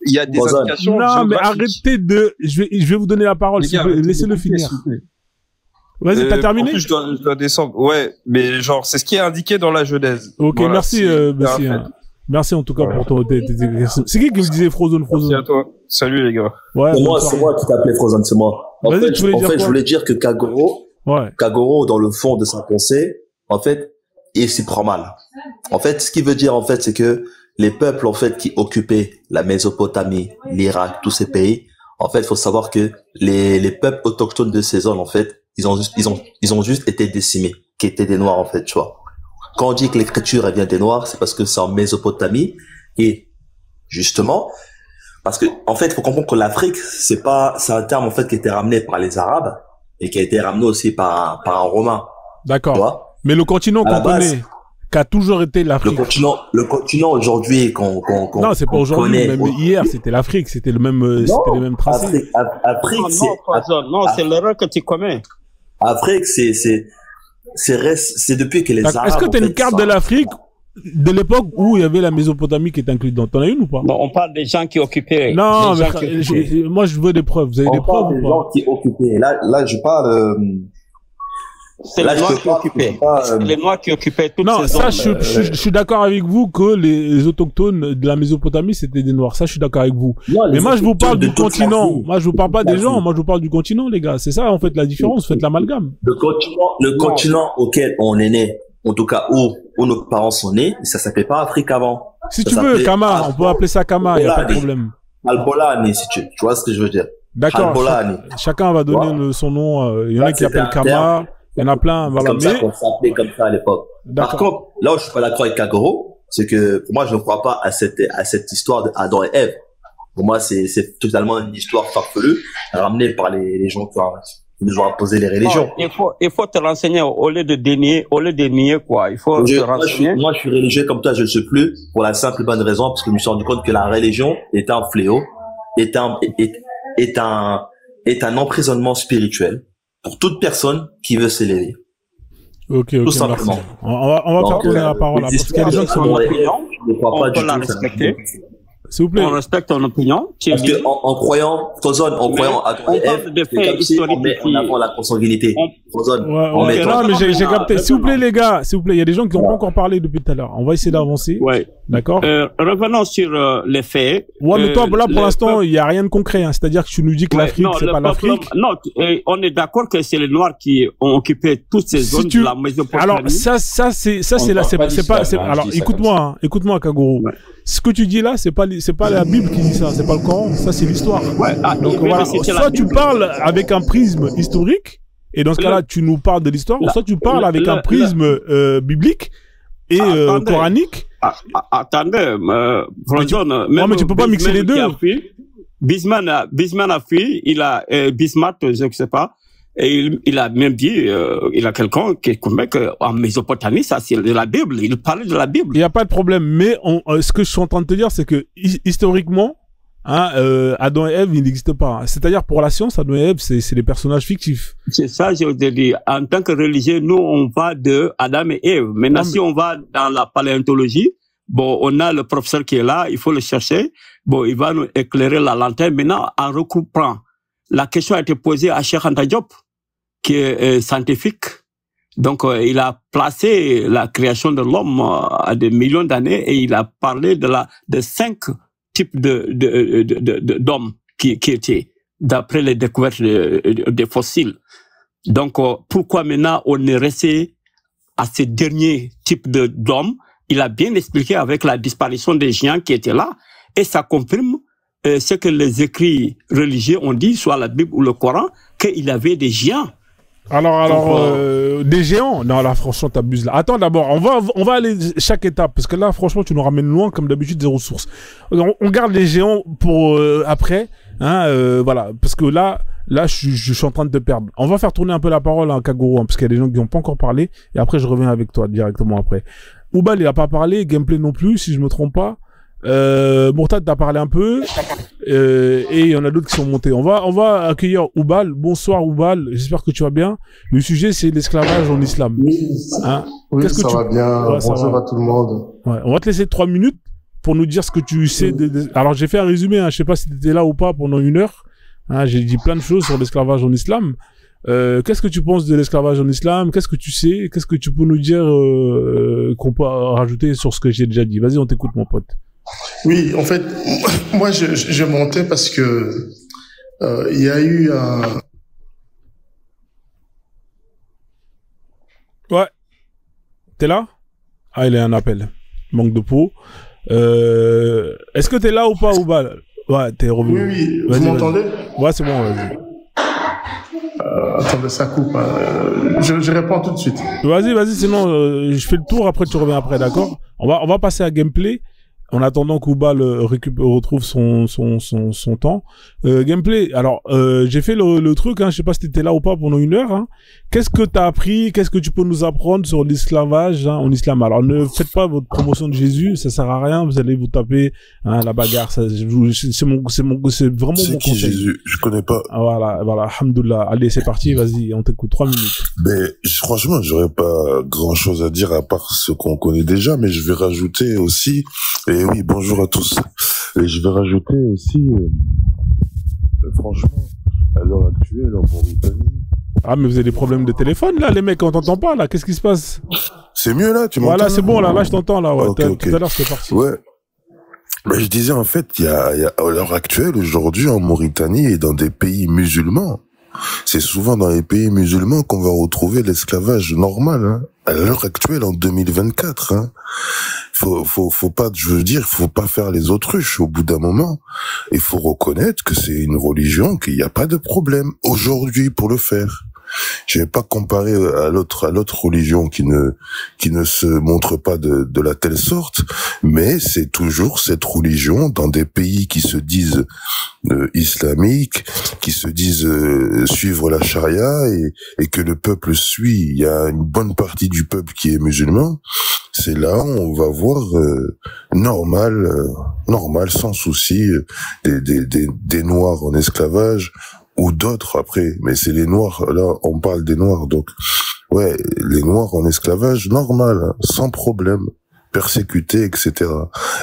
il y a des indications. Non, mais arrêtez de, je vais vous donner la parole, laissez-le finir. Vas-y, t'as terminé? En plus, je dois descendre. Ouais, mais genre, c'est ce qui est indiqué dans la Genèse. Ok, voilà, merci, merci en tout cas pour ton, c'est qui me disait Frozone? Merci à toi. Salut les gars. Ouais, c'est moi qui t'appelais Frozone, c'est moi. En fait, je voulais dire que Kagoro, dans le fond de sa pensée, en fait, il s'y prend mal. En fait, ce qu'il veut dire, en fait, c'est que les peuples, en fait, qui occupaient la Mésopotamie, l'Irak, tous ces pays, en fait, il faut savoir que les peuples autochtones de ces zones, en fait, ils ont juste été décimés, qui étaient des Noirs, en fait, tu vois. Quand on dit que l'écriture, elle vient des Noirs, c'est parce que c'est en Mésopotamie, et justement, parce que, en fait, il faut comprendre que l'Afrique, c'est un terme, en fait, qui a été ramené par les Arabes, et qui a été ramené aussi par un Romain. D'accord. Mais le continent qu'on connaît, qui a toujours été l'Afrique. Le continent aujourd'hui non, c'est pas aujourd'hui, même hier, c'était l'Afrique, c'était le même, c'était les mêmes tracés. Afrique, non, c'est l'erreur que tu commets. Afrique, c'est depuis que les Arabes. Est-ce que tu as une carte de l'Afrique de l'époque où il y avait la Mésopotamie qui est incluse dedans? T'en as une ou pas? Non, on parle des gens qui occupaient. Non, mais moi je veux des preuves. Vous avez des preuves ou pas? Des gens qui occupaient. Là, je parle. C'est les Noirs qui occupaient. C'est les Noirs qui occupaient toutes ces zones. Non, ça, je suis d'accord avec vous que les autochtones de la Mésopotamie, c'était des Noirs. Ça, je suis d'accord avec vous. Non, mais moi, je vous parle du continent. Moi, je vous parle pas des gens. Moi, je vous parle du continent, les gars. C'est ça, en fait, la différence. Faites l'amalgame. Le continent auquel on est né, en tout cas, où nos parents sont nés, ça s'appelait pas Afrique avant. Si tu veux, Kama, on peut appeler ça Kama, il n'y a pas de problème. Albolani, si tu vois ce que je veux dire. D'accord. Chacun va donner son nom. Il y en a qui appellent Kama. Il y en a plein, voilà. Comme ça qu'on s'appelait comme ça à l'époque. Par contre, là où je suis pas d'accord avec Kagoro, c'est que pour moi, je ne crois pas à cette histoire d'Adam et Ève. Pour moi, c'est totalement une histoire farfelue, ramenée par les gens qui nous ont imposé les religions. Non, il faut te renseigner au lieu de dénier, quoi. Il faut te renseigner. Moi, je suis religieux comme toi, je ne suis plus, pour la simple et bonne raison, parce que je me suis rendu compte que la religion est un fléau, est un emprisonnement spirituel pour toute personne qui veut s'élever. Ok, tout simplement. On va faire tourner la parole là, parce qu'il y a des gens qui sont je ne crois pas du tout. Respecter. S'il vous plaît. On respecte ton opinion. Parce que en croyant, en croyant à ton Ève, on met en avant la consanguinité. Non, mais j'ai capté. S'il vous plaît, les gars, s'il vous plaît, il y a des gens qui n'ont pas encore parlé depuis tout à l'heure. On va essayer d'avancer. Ouais. D'accord. Revenons sur les faits. Ouais, mais toi, là, pour l'instant, il n'y a rien de concret. Hein. C'est-à-dire que tu nous dis que l'Afrique, c'est pas l'Afrique. Non, on est d'accord que c'est les Noirs qui ont occupé toutes ces zones de la Mésopotamie. Alors, alors, écoute-moi, Kagoro. Ce que tu dis là, c'est pas la Bible qui dit ça, c'est pas le Coran, ça c'est l'histoire. Ouais, donc voilà, soit tu parles avec un prisme historique, et dans ce cas-là, tu nous parles de l'histoire, soit tu parles avec un prisme biblique et coranique. Attendez, non, mais tu peux pas mixer les deux. Bismarck a fui, Bismarck, je ne sais pas. Et il a même dit, il a quelqu'un qui connaît qu'en Mésopotamie, ça c'est de la Bible. Il parlait de la Bible. Il n'y a pas de problème. Mais ce que je suis en train de te dire, c'est que historiquement, Adam et Ève, il n'existe pas. C'est-à-dire pour la science, Adam et Ève, c'est des personnages fictifs. C'est ça, je vous ai dit. En tant que religieux, nous, on va de Adam et Ève. Maintenant, si on va dans la paléontologie, bon, on a le professeur qui est là, il faut le chercher. Bon, il va nous éclairer la lanterne. Maintenant, en recoupant, la question a été posée à Cheikh Anta Diop, qui est scientifique. Donc, il a placé la création de l'homme à des millions d'années et il a parlé de 5 types d'hommes qui étaient, d'après les découvertes des fossiles. Donc, pourquoi maintenant on est resté à ces derniers types d'hommes? Il a bien expliqué avec la disparition des géants qui étaient là et ça confirme ce que les écrits religieux ont dit, soit la Bible ou le Coran, qu'il y avait des géants. Alors, des géants? Non, là, franchement, t'abuses là. Attends, d'abord, on va aller chaque étape, parce que là, franchement, tu nous ramènes loin, comme d'habitude, zéro source. On garde les géants pour après, hein, voilà, parce que là, je suis en train de te perdre. On va faire tourner un peu la parole à Kagoro, parce qu'il y a des gens qui n'ont pas encore parlé, et après, je reviens avec toi directement après. Oubal, il a pas parlé, Gameplay non plus, si je me trompe pas. Mourtad t'as parlé un peu et il y en a d'autres qui sont montés. On va accueillir Oubal. Bonsoir Oubal, j'espère que tu vas bien. Le sujet c'est l'esclavage en islam. Hein? Oui, ça va bien. Ouais, bonjour à tout le monde. Ouais, on va te laisser 3 minutes pour nous dire ce que tu sais. Alors, j'ai fait un résumé, hein, je sais pas si tu étais là ou pas pendant 1 heure. Hein, j'ai dit plein de choses sur l'esclavage en islam. Qu'est-ce que tu penses de l'esclavage en islam? Qu'est-ce que tu sais? Qu'est-ce que tu peux nous dire qu'on peut rajouter sur ce que j'ai déjà dit? Vas-y, on t'écoute, mon pote. Oui, en fait, moi, je montais parce que il y a eu un... Ouais. T'es là? Ah, il y a un appel. Manque de peau. Est-ce que t'es là ou pas, Ouba? Ouais, t'es revenu. Oui, vous m'entendez? Ouais, c'est bon, vas-y. Attendez, ça coupe. Je réponds tout de suite. Vas-y, sinon je fais le tour, après tu reviens après, d'accord? On va passer à gameplay. En attendant qu'Ouba retrouve son temps. Gameplay. Alors, j'ai fait le truc, hein. Je sais pas si t'étais là ou pas pendant 1 heure, hein. Qu'est-ce que t'as appris? Qu'est-ce que tu peux nous apprendre sur l'esclavage, hein, en islam? Alors, ne faites pas votre promotion de Jésus. Ça sert à rien. Vous allez vous taper, hein, la bagarre. C'est vraiment mon conseil. Qui Jésus? Je connais pas. Ah, voilà. Alhamdoulilah. Allez, c'est parti. Vas-y. On t'écoute 3 minutes. Mais, franchement, j'aurais pas grand chose à dire à part ce qu'on connaît déjà, mais je vais rajouter aussi, et oui, bonjour à tous. Et je vais rajouter aussi, franchement, à l'heure actuelle, en Mauritanie. Ah, mais vous avez des problèmes de téléphone, là, les mecs, on t'entend pas, là. Qu'est-ce qui se passe? C'est mieux, là, tu m'entends? Voilà, c'est bon, là, je t'entends, là, ouais. Okay. Tout à l'heure, c'était parti. Ouais. Mais je disais, en fait, il y a, à l'heure actuelle, aujourd'hui, en Mauritanie et dans des pays musulmans, c'est souvent dans les pays musulmans qu'on va retrouver l'esclavage normal, hein. À l'heure actuelle, en 2024, hein. Faut pas, je veux dire, faut pas faire les autruches au bout d'un moment. Il faut reconnaître que c'est une religion, qu'il n'y a pas de problème aujourd'hui pour le faire. Je vais pas comparer à l'autre religion qui ne se montre pas de la telle sorte, mais c'est toujours cette religion dans des pays qui se disent islamiques, qui se disent suivre la charia et que le peuple suit. Il y a une bonne partie du peuple qui est musulman. C'est là où on va voir normal sans souci des noirs en esclavage ou d'autres après, mais c'est les noirs, là on parle des noirs, donc ouais, les noirs en esclavage normal, hein, sans problème, persécutés, etc.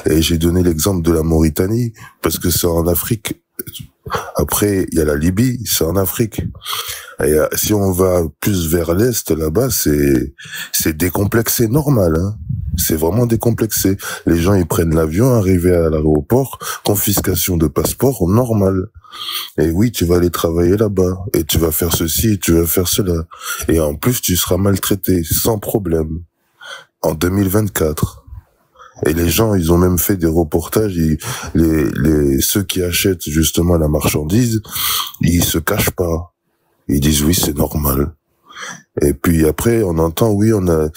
Et j'ai donné l'exemple de la Mauritanie parce que c'est en Afrique. Après il y a la Libye, c'est en Afrique. Et si on va plus vers l'est, là-bas c'est décomplexé, normal, hein. C'est vraiment décomplexé. Les gens ils prennent l'avion, arrivés à l'aéroport, confiscation de passeport, normal. Et oui, tu vas aller travailler là-bas, et tu vas faire ceci, et tu vas faire cela. Et en plus, tu seras maltraité, sans problème. En 2024. Et les gens, ils ont même fait des reportages, ceux qui achètent justement la marchandise, ils se cachent pas. Ils disent oui, c'est normal. Et puis après, on entend, oui, on a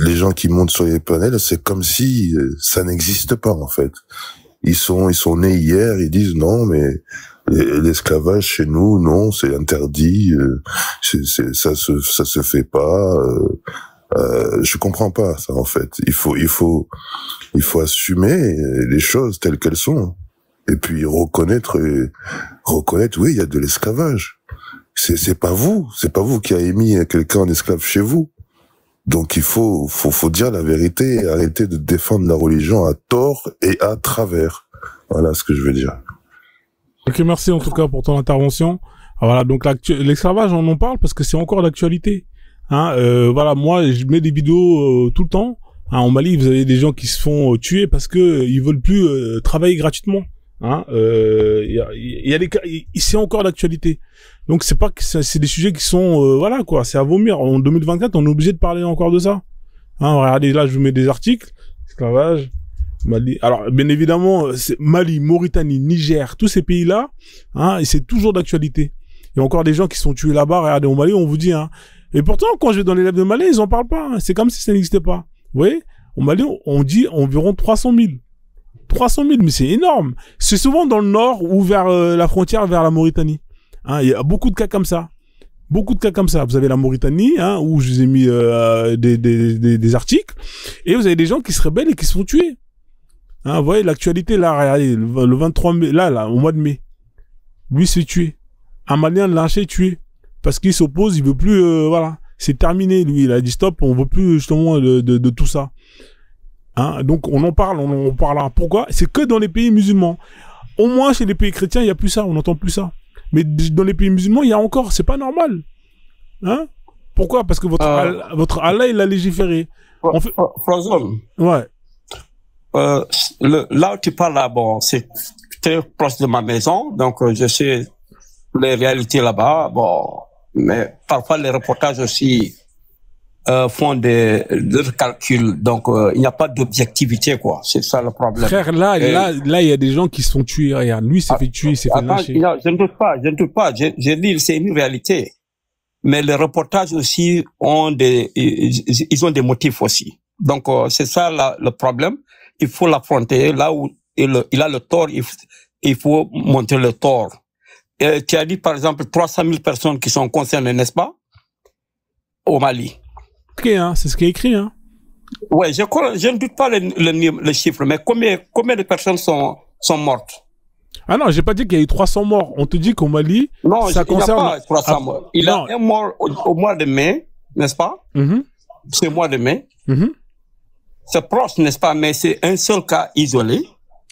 les gens qui montent sur les panels, c'est comme si ça n'existe pas en fait. Ils sont nés hier, ils disent non, mais l'esclavage chez nous, non, c'est interdit, ça se fait pas. Je comprends pas ça en fait. Il faut assumer les choses telles qu'elles sont et puis reconnaître, oui, il y a de l'esclavage. C'est pas vous qui avez mis quelqu'un en esclave chez vous. Donc il faut dire la vérité et arrêter de défendre la religion à tort et à travers. Voilà ce que je veux dire. Ok, merci en tout cas pour ton intervention. Alors voilà, donc l'esclavage, on en parle parce que c'est encore d'actualité. Hein, voilà, moi je mets des vidéos tout le temps. Hein, en Mali, vous avez des gens qui se font tuer parce que ils veulent plus travailler gratuitement. Hein, y a des cas, c'est encore d'actualité. Donc c'est pas que c'est des sujets qui sont voilà quoi, c'est à vomir. En 2024, on est obligé de parler encore de ça. Hein, regardez là, je vous mets des articles, esclavage, Mali. Alors bien évidemment, c'est Mali, Mauritanie, Niger, tous ces pays-là, hein, et c'est toujours d'actualité. Il y a encore des gens qui sont tués là-bas. Regardez au Mali, on vous dit, hein. Et pourtant, quand je vais dans les lèvres de Mali, ils en parlent pas. Hein. C'est comme si ça n'existait pas. Vous voyez, au Mali, on dit environ 300 000. 300 000, mais c'est énorme. C'est souvent dans le nord ou vers la frontière, vers la Mauritanie. Hein, il y a beaucoup de cas comme ça. Beaucoup de cas comme ça. Vous avez la Mauritanie, hein, où je vous ai mis des articles, et vous avez des gens qui se rebellent et qui se font tuer. Hein, vous voyez, l'actualité, là, regardez, le 23 mai, là, au mois de mai, lui se fait tuer. Un Malien lynché, tué. Parce qu'il s'oppose, il veut plus, voilà. C'est terminé, lui. Il a dit stop, on veut plus, justement, de tout ça. Hein, donc on en parlera. Pourquoi? C'est que dans les pays musulmans. Au moins chez les pays chrétiens, il y a plus ça, on n'entend plus ça. Mais dans les pays musulmans, il y a encore, c'est pas normal. Hein? Pourquoi? Parce que votre Allah, il a légiféré. Frozone. Ouais. Là où tu parles là, bon, c'est très proche de ma maison, donc je sais les réalités là-bas. Bon, mais parfois les reportages aussi font des calculs, donc il n'y a pas d'objectivité, quoi. C'est ça le problème. Frère, là, il y a des gens qui se sont tués. Regarde, lui s'est fait tuer, il s'est fait lâcher. Je ne doute pas. Je dis, c'est une réalité. Mais les reportages aussi ils ont des motifs aussi. Donc c'est ça le problème. Il faut l'affronter. Là où il a le tort, il faut montrer le tort. Et tu as dit par exemple 300 000 personnes qui sont concernées, n'est-ce pas, au Mali. C'est ce qui est écrit, hein. Ouais, je ne doute pas le chiffre, mais combien de personnes sont mortes? Ah non, j'ai pas dit qu'il y a eu 300 morts. On te dit qu'au Mali, non, ça concerne... il n'y a pas 300 morts. Il y a un mort au mois de mai, n'est-ce pas? C'est le mois de mai. C'est proche, n'est-ce pas? Mais c'est un seul cas isolé.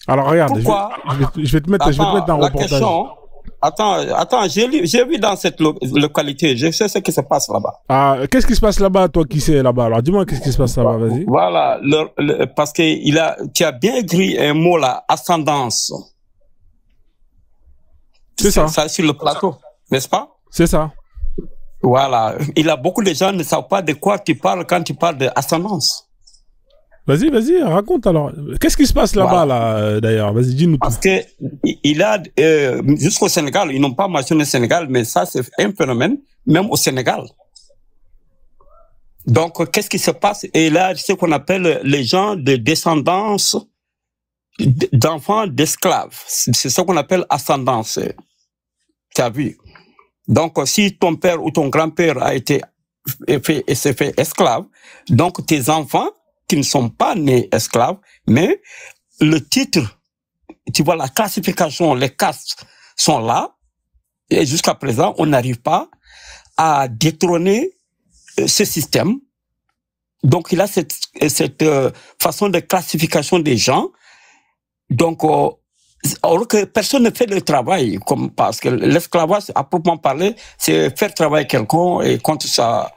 Alors regarde, pourquoi? Je vais te mettre dans le reportage. Question, attends, j'ai vu dans cette localité, je sais ce qui se passe là-bas. Ah, qu'est-ce qui se passe là-bas, toi qui sais là-bas? Alors dis-moi qu'est-ce qui se passe là-bas, vas-y. Voilà, parce que tu as bien écrit un mot là, ascendance. C'est ça. Ça sur le plateau, n'est-ce pas? C'est ça. Voilà. Il y a beaucoup de gens qui ne savent pas de quoi tu parles quand tu parles d'ascendance. Vas-y, raconte alors. Qu'est-ce qui se passe là-bas, là, d'ailleurs? Vas-y, dis-nous tout. Parce que il a, jusqu'au Sénégal, ils n'ont pas mentionné le Sénégal, mais ça, c'est un phénomène, même au Sénégal. Donc, qu'est-ce qui se passe? Et là, ce qu'on appelle les gens de descendance d'enfants d'esclaves. C'est ce qu'on appelle ascendance. Tu as vu? Donc, si ton père ou ton grand-père s'est fait esclave, donc tes enfants, qui ne sont pas nés esclaves, mais le titre, tu vois, la classification, les castes sont là, et jusqu'à présent, on n'arrive pas à détrôner ce système. Donc, il a cette façon de classification des gens. Donc, alors que personne ne fait le travail, parce que l'esclavage, à proprement parler, c'est faire travailler quelqu'un et contre sa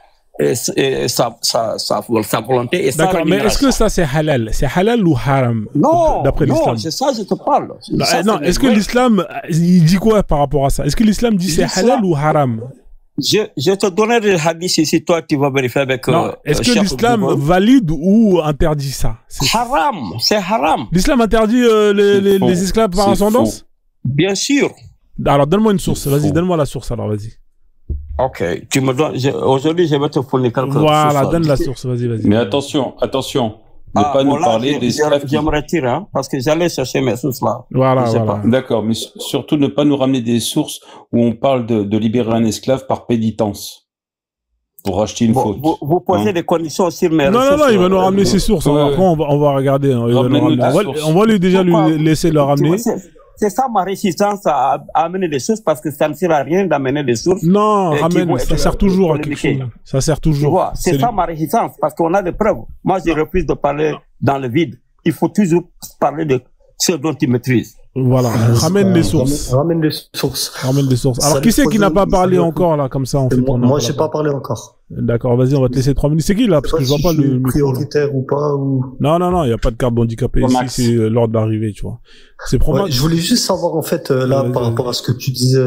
volonté. D'accord, mais est-ce que ça c'est halal? C'est halal ou haram? Non, d'après l'islam? Non, c'est ça je te parle. Non, est-ce que l'islam, il dit quoi par rapport à ça? Est-ce que l'islam dit c'est halal ou haram? Je te donnerai des hadiths ici, toi tu vas vérifier avec... Non, est-ce que l'islam valide ou interdit ça? Haram, c'est haram. L'islam interdit les esclaves par ascendance? Bien sûr. Alors donne-moi une source, vas-y, donne-moi la source alors, vas-y. Ok, tu me donnes. Aujourd'hui, je vais te fournir quelque chose. Voilà, donne la source, vas-y. Mais attention, ne pas nous parler d'esclaves. Je me retire, hein, parce que j'allais chercher mes sources là. Voilà. D'accord, mais surtout ne pas nous ramener des sources où on parle de libérer un esclave par pénitence pour racheter une faute. Vous posez des conditions sur mes ressources. Non, il va nous ramener ses sources. Après, on va regarder. On va lui déjà laisser le ramener. C'est ça ma résistance à amener des sources, parce que ça ne sert à rien d'amener des sources. Non, ramène, ça sert toujours à quelque chose. Ça sert toujours. C'est ça ma résistance, parce qu'on a des preuves. Moi, je refuse de parler dans le vide. Il faut toujours parler de ce dont tu maîtrises. Voilà, ramène les sources. Ramène les sources. Alors, qui c'est qui n'a pas parlé encore, là, comme ça, on fait tourner? Moi, j'ai pas parlé encore. D'accord, vas-y, on va te laisser 3 minutes. C'est qui, là? Parce que je vois pas le prioritaire ou pas, ou... Non, il y a pas de carte d'handicapé ici, c'est l'ordre d'arrivée, tu vois. C'est probable. Je voulais juste savoir, en fait, là, par rapport à ce que tu disais,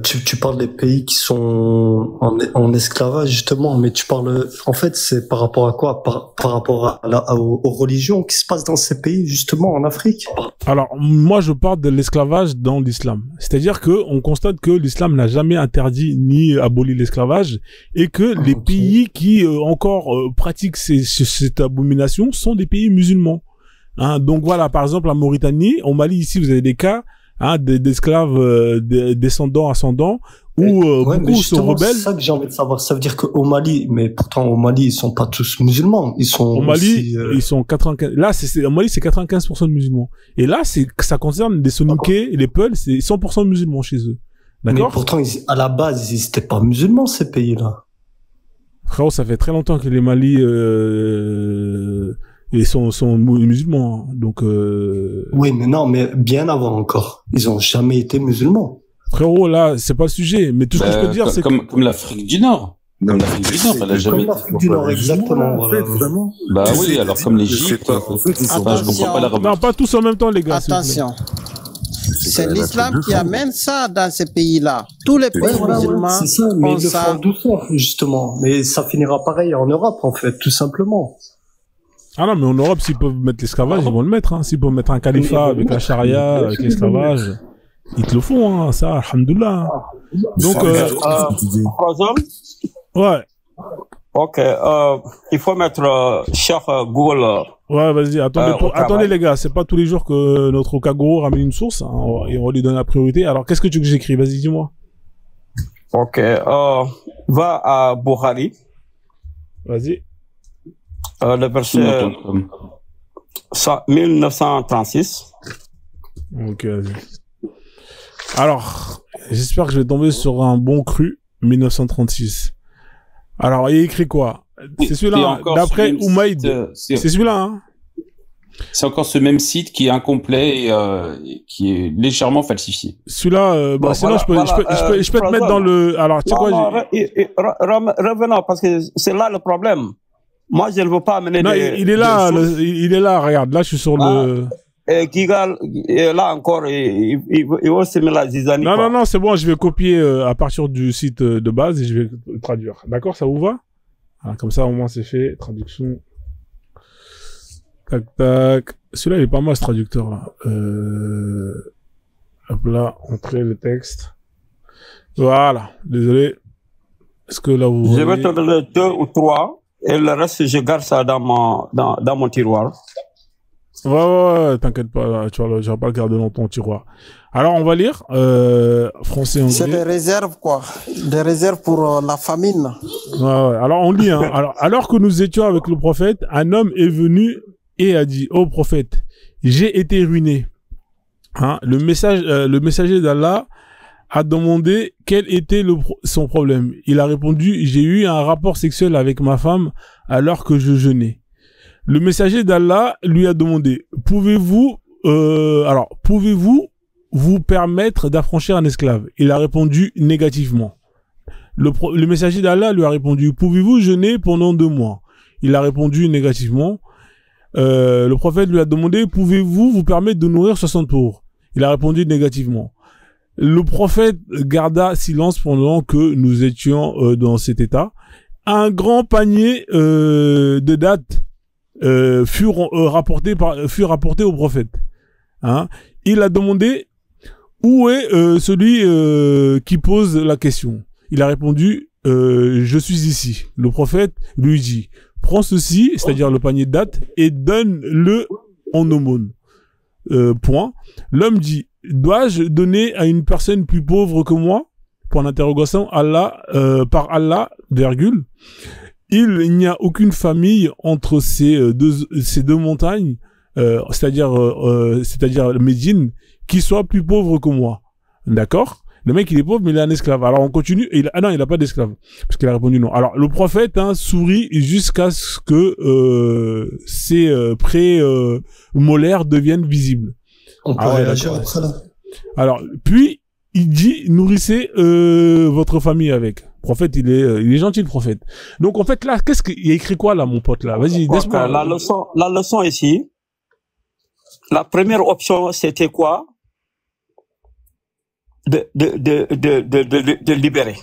tu parles des pays qui sont en esclavage, justement, mais tu parles, en fait, c'est par rapport à quoi? Par rapport aux religions qui se passent dans ces pays, justement, en Afrique? Alors, moi, je parle de l'esclavage dans l'islam. C'est-à-dire que on constate que l'islam n'a jamais interdit ni aboli l'esclavage, et que les pays qui encore pratiquent cette abomination sont des pays musulmans. Hein, donc voilà, par exemple, en Mauritanie, au Mali, ici, vous avez des cas d'esclaves descendants, ascendants, où beaucoup sont rebelles. C'est ça que j'ai envie de savoir. Ça veut dire qu'au Mali, mais pourtant au Mali, ils sont pas tous musulmans. Ils sont au Mali, aussi, ils sont 95. Là, au Mali, c'est 95% de musulmans. Et là, ça concerne les Soninké et les Peuls, c'est 100% de musulmans chez eux. D'accord? Mais pourtant, à la base, ils n'étaient pas musulmans, ces pays-là. Frérot, ça fait très longtemps que les Mali sont musulmans. Donc. Oui, mais non, mais bien avant encore. Ils ont jamais été musulmans. Frérot, là, c'est pas le sujet. Mais tout ce que je peux dire, c'est comme l'Afrique du Nord. Comme l'Afrique du Nord, elle a jamais été. L'Afrique du Nord, exactement. En fait, vraiment. Bah oui, alors comme l'Égypte. Je comprends pas la remarque. Non, pas tous en même temps, les gars. Attention. C'est l'islam qui amène ça dans ces pays-là. Tous les pays musulmans. C'est ça, mais ils le font doucement, justement. Mais ça finira pareil en Europe, en fait, tout simplement. Ah non, mais en Europe, s'ils peuvent mettre l'esclavage, ils vont le mettre. Hein. S'ils peuvent mettre un califat avec la charia, avec l'esclavage, ils te le font, hein, ça, alhamdoulilah. Donc, ouais. Ok, il faut mettre cher Google. Ouais, vas-y, attendez les gars, c'est pas tous les jours que notre Kagoro ramène une source, hein, et on lui donne la priorité. Alors, qu'est-ce que tu veux que j'écris? Vas-y, dis-moi. Ok, va à Bukhari. Vas-y. Le verset 1936. Ok, vas-y. Alors, j'espère que je vais tomber sur un bon cru, 1936. Alors, il y a écrit quoi? C'est celui-là, d'après Oumaïd. C'est celui-là, hein? C'est encore ce même site qui est incomplet et qui est légèrement falsifié. Celui-là, sinon je peux te mettre dans le. Alors, tu sais quoi? Revenons, parce que c'est là le problème. Moi, je ne veux pas amener. Non, il est là, il est là. Regarde, là, je suis sur le. Gigal, là encore, il va aussi mettre la zizanie. Non, c'est bon, je vais copier à partir du site de base et je vais traduire. D'accord, ça vous va? Alors, comme ça, au moins, c'est fait. Traduction. Tac, tac. Celui-là, il est pas mal, ce traducteur, là. Hop là, entrer le texte. Voilà. Désolé. Est-ce que là, vous voyez... Je vais te donner 2 ou 3 et le reste, je garde ça dans mon tiroir. Ouais, t'inquiète pas, tu vas pas le garder dans ton tiroir. Alors, on va lire, français, anglais. C'est des réserves, quoi. Des réserves pour la famine. Ouais. Alors, on lit, hein. Alors que nous étions avec le prophète, un homme est venu et a dit, ô prophète, j'ai été ruiné. Hein? Le messager d'Allah a demandé quel était son problème. Il a répondu, j'ai eu un rapport sexuel avec ma femme alors que je jeûnais. Le messager d'Allah lui a demandé, pouvez-vous vous permettre d'affranchir un esclave? Il a répondu négativement. Le messager d'Allah lui a répondu, pouvez-vous jeûner pendant 2 mois? Il a répondu négativement. Le prophète lui a demandé, pouvez-vous vous permettre de nourrir 60 pauvres? Il a répondu négativement. Le prophète garda silence pendant que nous étions dans cet état. Un grand panier de dattes fut rapporté au prophète. Hein? Il a demandé où est celui qui pose la question. Il a répondu je suis ici. Le prophète lui dit prends ceci, c'est-à-dire le panier de dattes, et donne-le en aumône. Point. L'homme dit dois-je donner à une personne plus pauvre que moi? Point d'interrogation. Allah, par Allah, virgule. Il n'y a aucune famille entre ces deux montagnes, c'est-à-dire Médine, qui soit plus pauvre que moi. D'accord? Le mec, il est pauvre, mais il est un esclave. Alors, on continue. Non, il n'a pas d'esclave. Parce qu'il a répondu non. Alors, le prophète, sourit jusqu'à ce que ses prémolaires deviennent visibles. On peut réagir après là. Alors, puis, il dit, nourrissez votre famille avec. Le prophète, il est gentil, le prophète. Donc, en fait, là, qu'est-ce qu'il y a écrit quoi, là, mon pote, là? Vas-y, laisse-moi. La leçon ici, la première option, c'était quoi? De libérer.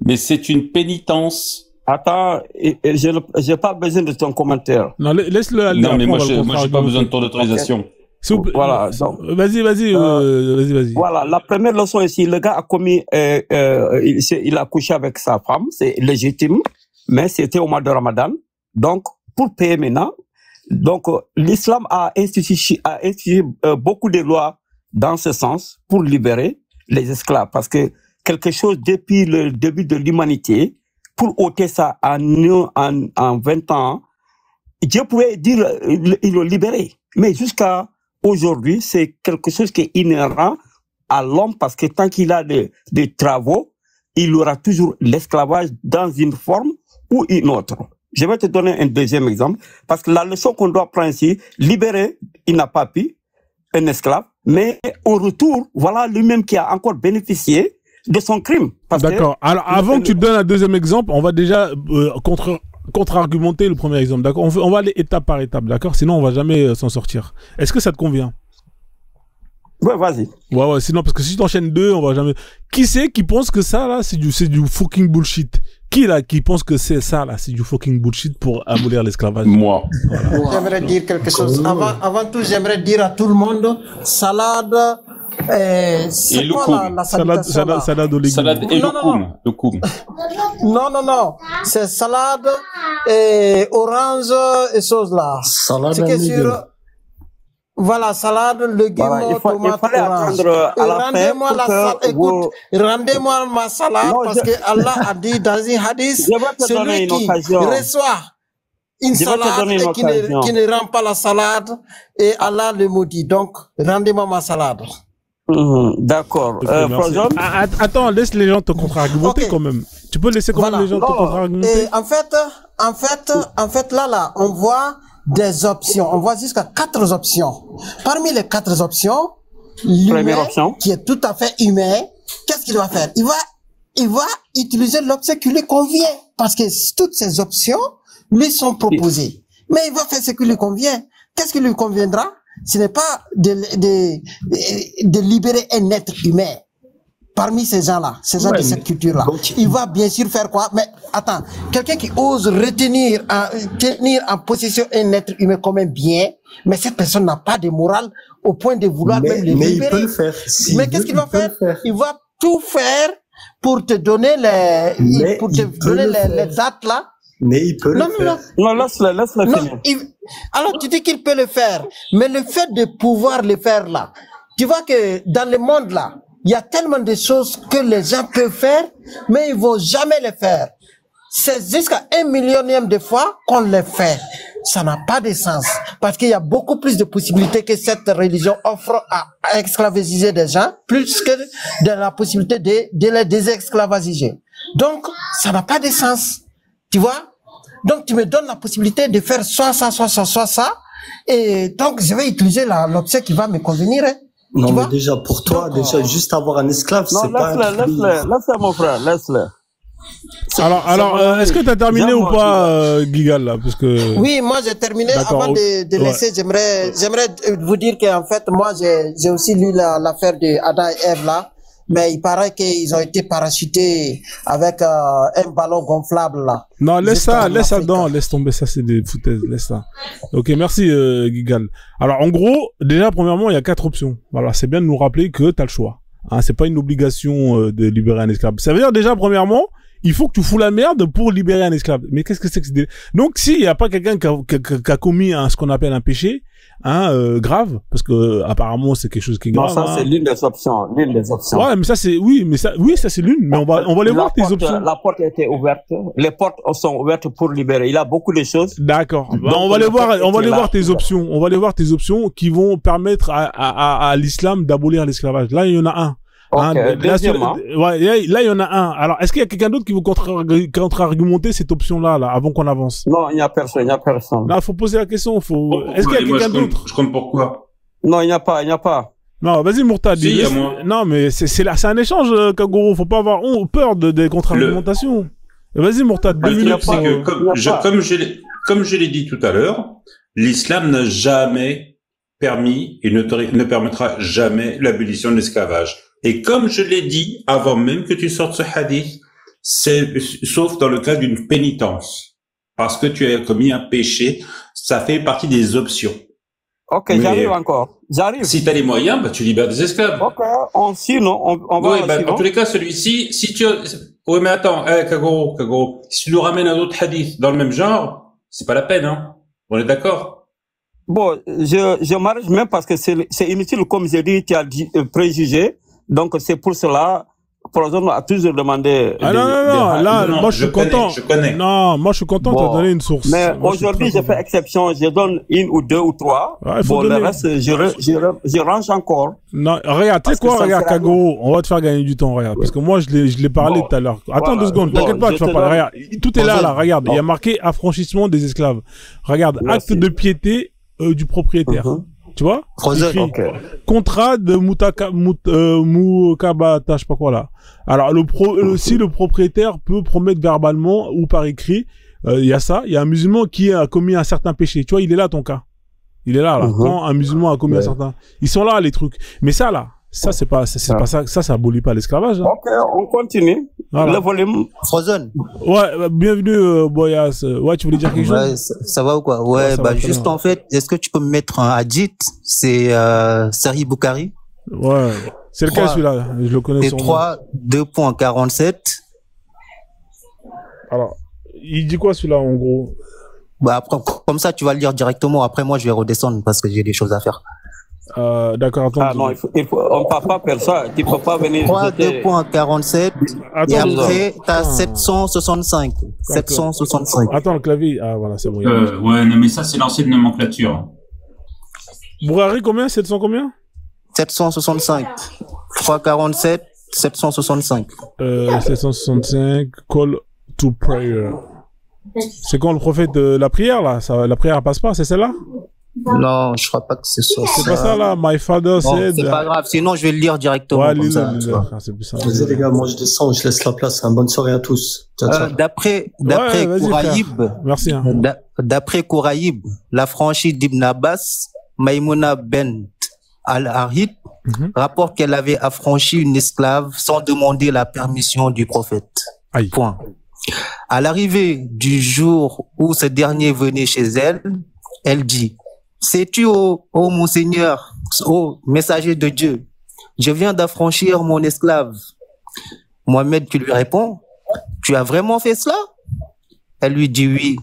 Mais c'est une pénitence. Attends, j'ai pas besoin de ton commentaire. Non, laisse-le aller. Non, mais moi, j'ai pas besoin de ton autorisation. Okay. Voilà. Vas-y. Voilà. La première leçon ici, le gars a commis, il a couché avec sa femme, c'est légitime, mais c'était au mois de Ramadan. Donc, pour payer maintenant, donc, l'islam a institué beaucoup de lois dans ce sens pour libérer les esclaves, parce que quelque chose depuis le début de l'humanité, pour ôter ça en 20 ans, Dieu pouvait dire, il le libérer. Mais jusqu'à aujourd'hui, c'est quelque chose qui est inhérent à l'homme, parce que tant qu'il a des travaux, il y aura toujours l'esclavage dans une forme ou une autre. Je vais te donner un deuxième exemple, parce que la leçon qu'on doit prendre ici, libérer, il n'a pas pu, un esclave, mais au retour, voilà lui-même qui a encore bénéficié de son crime. D'accord. Alors, avant que tu te donnes un deuxième exemple, on va déjà contre-argumenter le premier exemple, d'accord? On va aller étape par étape, d'accord? Sinon, on va jamais s'en sortir. Est-ce que ça te convient? Ouais, vas-y. Ouais, sinon, parce que si tu enchaînes deux, on va jamais... Qui c'est qui pense que ça, là, c'est du fucking bullshit? Qui, là, qui pense que c'est ça, là, c'est du fucking bullshit pour abolir l'esclavage? Moi. Voilà. J'aimerais dire quelque chose. Avant tout, j'aimerais dire à tout le monde, salade, c'est quoi la salutation là? Salade aux légumes. Salade et le koum. Non. C'est salade et orange et choses là. Salade et légumes. Voilà, salade, légumes, tomates, orange. Rendez-moi ma salade parce que Allah a dit dans un hadith, celui qui reçoit une salade et qui ne rend pas la salade, et Allah le maudit. Donc, rendez-moi ma salade. D'accord. Attends, laisse les gens te contre-argumenter quand même. Tu peux laisser quand même les gens te contre-argumenter. En fait, là, on voit des options. On voit jusqu'à 4 options. Parmi les 4 options, l'humain, qui est tout à fait humain, qu'est-ce qu'il va faire? Il va utiliser l'option qui lui convient. Parce que toutes ces options lui sont proposées. Mais il va faire ce qui lui convient. Qu'est-ce qui lui conviendra? Ce n'est pas de libérer un être humain. Parmi ces gens-là, ces gens de cette culture-là, il va bien sûr faire quoi? Mais attends, quelqu'un qui ose tenir en possession un être humain comme un bien, mais cette personne n'a pas de morale au point de vouloir même le libérer. Mais il peut le faire. Mais qu'est-ce qu'il va faire? Il va tout faire pour te donner les dates là. Mais il peut le faire. Non, laisse-le finir. Alors tu dis qu'il peut le faire, mais le fait de pouvoir le faire là, tu vois que dans le monde là, il y a tellement de choses que les gens peuvent faire, mais ils vont jamais les faire. C'est jusqu'à 1 millionième de fois qu'on les fait. Ça n'a pas de sens. Parce qu'il y a beaucoup plus de possibilités que cette religion offre à esclavagiser des gens, plus que de la possibilité de les désesclavagiser. Donc, ça n'a pas de sens. Tu vois? Donc, tu me donnes la possibilité de faire soit ça. Et donc, je vais utiliser l'option qui va me convenir, hein. Non, mais déjà, pour toi, juste avoir un esclave, c'est pas... Laisse-le, mon frère, laisse-le. Alors, est-ce que tu as terminé ou pas, Gigal, là, parce que... Oui, moi, j'ai terminé. Avant de laisser, j'aimerais vous dire qu'en fait, moi, j'ai aussi lu l'affaire de Adam et Ève, là. Mais il paraît qu'ils ont été parachutés avec un ballon gonflable, là. Non, laisse tomber, ça c'est des foutaises, laisse ça. Ok, merci Gigal. Alors en gros, déjà premièrement, il y a 4 options. Voilà, c'est bien de nous rappeler que tu as le choix. Hein, c'est pas une obligation de libérer un esclave. Ça veut dire déjà premièrement, il faut que tu fous la merde pour libérer un esclave. Mais qu'est-ce que c'est que c'est Donc s'il y a pas quelqu'un qui a commis ce qu'on appelle un péché, grave, parce que apparemment c'est quelque chose qui est grave. Non, ça c'est l'une des options, Ouais, mais ça c'est ça c'est l'une, mais on va les voir tes options. La porte a été ouverte, les portes sont ouvertes pour libérer. Il y a beaucoup de choses. D'accord. On va les voir tes options. On va les voir tes options qui vont permettre à l'islam d'abolir l'esclavage. Là, il y en a un. Okay, là, il y en a un. Alors, est-ce qu'il y a quelqu'un d'autre qui veut contre-argumenter cette option-là, avant qu'on avance? Non, il n'y a personne, Là, faut poser la question, est-ce qu'il y a quelqu'un d'autre? Je compte pourquoi? Non, il n'y a pas. Non, vas-y, Mourtad. Si, non, mais c'est un échange, Kagoro. Faut pas avoir peur des contre-argumentations. Vas-y, Mourtad, 2 minutes. Comme je l'ai dit tout à l'heure, l'islam n'a jamais permis et ne permettra jamais l'abolition de l'esclavage. Et comme je l'ai dit avant même que tu sortes ce hadith, sauf dans le cas d'une pénitence. Parce que tu as commis un péché, ça fait partie des options. Ok, j'arrive encore. Si tu as les moyens, tu libères des esclaves. Ok, on va... Oui, en tous les cas, celui-ci, si tu... Oui, mais attends, Kagoro, si tu nous ramènes un autre hadith dans le même genre, c'est pas la peine, hein. On est d'accord? Bon, je m'arrête même parce que c'est inutile, comme j'ai dit, tu as préjugé. Donc, c'est pour cela, Frozen a toujours demandé. Là, moi je suis content. Je connais. Non, moi je suis content, tu as donné une source. Mais aujourd'hui, je fais exception, je donne une ou deux ou trois. Le reste, je range encore. Non, regarde, tu sais quoi, regarde, Kagoro, on va te faire gagner du temps, regarde. Parce que moi, je l'ai parlé tout à l'heure. Attends 2 secondes, t'inquiète pas, tu vas parler. Regarde, tout est là, regarde. Il y a marqué affranchissement des esclaves. Regarde, acte de piété du propriétaire. Tu vois? Contrat de Mukabata, je sais pas quoi là. Alors si le propriétaire peut promettre verbalement ou par écrit, il y a ça. Il y a un musulman qui a commis un certain péché. Tu vois, il est là ton cas. Il est là. Quand un musulman a commis un certain, ils sont là les trucs. Mais ça là, ça c'est pas ça. Ça abolit pas l'esclavage. Hein. Ok, on continue. Voilà. Le volume. Frozen. Ouais, bienvenue Boyas. Ouais, tu voulais dire quelque chose? Ça va ou quoi? Ouais, bah juste en fait, est-ce que tu peux me mettre un hadith? C'est Sahih Bukhari. Ouais, c'est lequel celui-là? Je le connais sur 3, 2.47. Alors, il dit quoi celui-là en gros? Bah après, comme ça, tu vas le lire directement. Après, moi, je vais redescendre parce que j'ai des choses à faire. D'accord, attends. Ah non, on ne peut pas faire ça. Tu ne peux pas venir. 3, 2.47. Et après, tu as 765. 765. Attends, le clavier. Ah, voilà, c'est bon. Ouais, non, mais ça, c'est l'ancienne nomenclature. Bourari, combien? 700 combien? 765. 347, 765. 765, call to prayer. C'est quand le prophète de la prière, là? La prière passe pas, c'est celle-là? Non, je crois pas que c'est ça. C'est pas ça, là? My father said. C'est pas grave, sinon je vais le lire directement. Ouais, comme ça. C'est plus ça. Vas-y, les gars, moi je descends, je laisse la place. Bonne soirée à tous. D'après Kouraïb, merci. Hein. D'après Kouraïb, la franchise d'Ibn Abbas, Maïmouna Ben Al-Harith, rapporte qu'elle avait affranchi une esclave sans demander la permission du prophète. Aïe. Point. À l'arrivée du jour où ce dernier venait chez elle, elle dit: sais-tu, ô mon Seigneur, ô messager de Dieu, je viens d'affranchir mon esclave. Mohamed qui lui répond: tu as vraiment fait cela? Elle lui dit oui.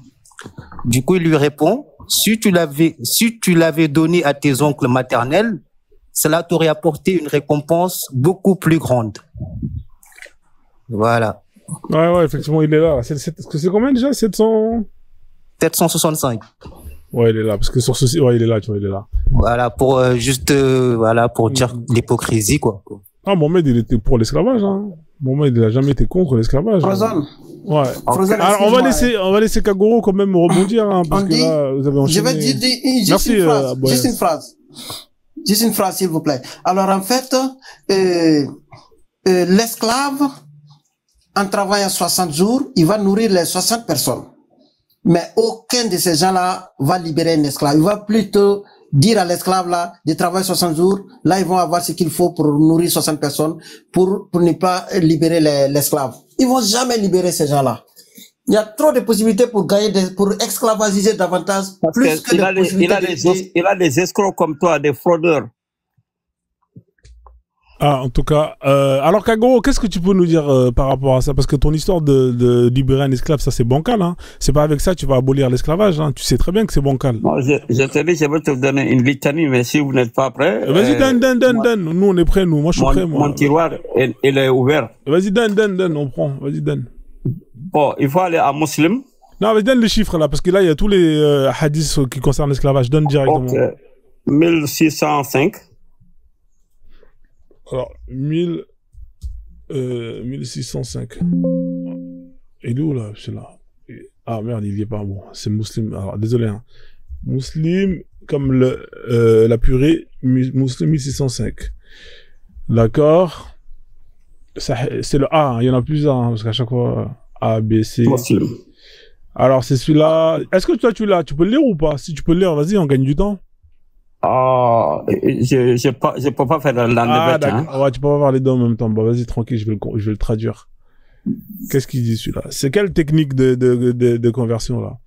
Du coup, il lui répond: si tu l'avais donné à tes oncles maternels, cela t'aurait apporté une récompense beaucoup plus grande. Voilà. Ouais, effectivement, il est là. C'est combien déjà? 765. Ouais, il est là, parce que sur ceci, ouais, il est là, tu vois, il est là. Voilà, pour pour dire l'hypocrisie, quoi. Ah, Mohamed, il était pour l'esclavage, hein. Mohamed, il a jamais été contre l'esclavage. Frozen. Ouais. Frozen, alors, on va laisser Kagoro quand même rebondir, hein, parce que là, vous avez enchaîné. Je vais dire juste une phrase. Juste une phrase, s'il vous plaît. Alors, en fait, l'esclave, en travaillant 60 jours, il va nourrir les 60 personnes. Mais aucun de ces gens-là va libérer un esclave. Il va plutôt dire à l'esclave là de travailler 60 jours. Là, ils vont avoir ce qu'il faut pour nourrir 60 personnes pour ne pas libérer l'esclave. Ils vont jamais libérer ces gens-là. Il y a trop de possibilités pour gagner, pour esclavagiser davantage. Plus que il a des escrocs comme toi, des fraudeurs. Ah, en tout cas, alors Kagoro, qu'est-ce que tu peux nous dire par rapport à ça? Parce que ton histoire de libérer un esclave, ça c'est bancal, hein. C'est pas avec ça que tu vas abolir l'esclavage, hein. Tu sais très bien que c'est bancal. Non, je te dis, je vais te donner une litanie, mais si vous n'êtes pas prêt... Vas-y, donne. Nous, on est prêts, nous. Moi, je suis prêt, moi. Mon tiroir, il est ouvert. Vas-y, donne, on prend. Vas-y, donne. Bon, il faut aller à Muslim. Non, mais donne le chiffre, là, parce que là, il y a tous les hadiths qui concernent l'esclavage. Donne directement. Ok. 1605. Alors, 1605. Il est où, là, celui-là? Ah, merde, il y est pas. Bon, c'est Muslim. Alors, désolé, hein. Muslim, comme la purée, Muslim 1605. D'accord. C'est le A, hein. Il y en a plusieurs, hein, parce qu'à chaque fois, A, B, C. Muslim. Alors, c'est celui-là. Est-ce que toi, tu l'as? Tu peux le lire ou pas? Si tu peux le lire, vas-y, on gagne du temps. Ah, je peux pas faire la navette, d'accord. Hein. Ouais, tu peux pas voir les deux en même temps. Bah, vas-y, tranquille, je vais le traduire. Qu'est-ce qu'il dit, celui-là? C'est quelle technique de conversion, là?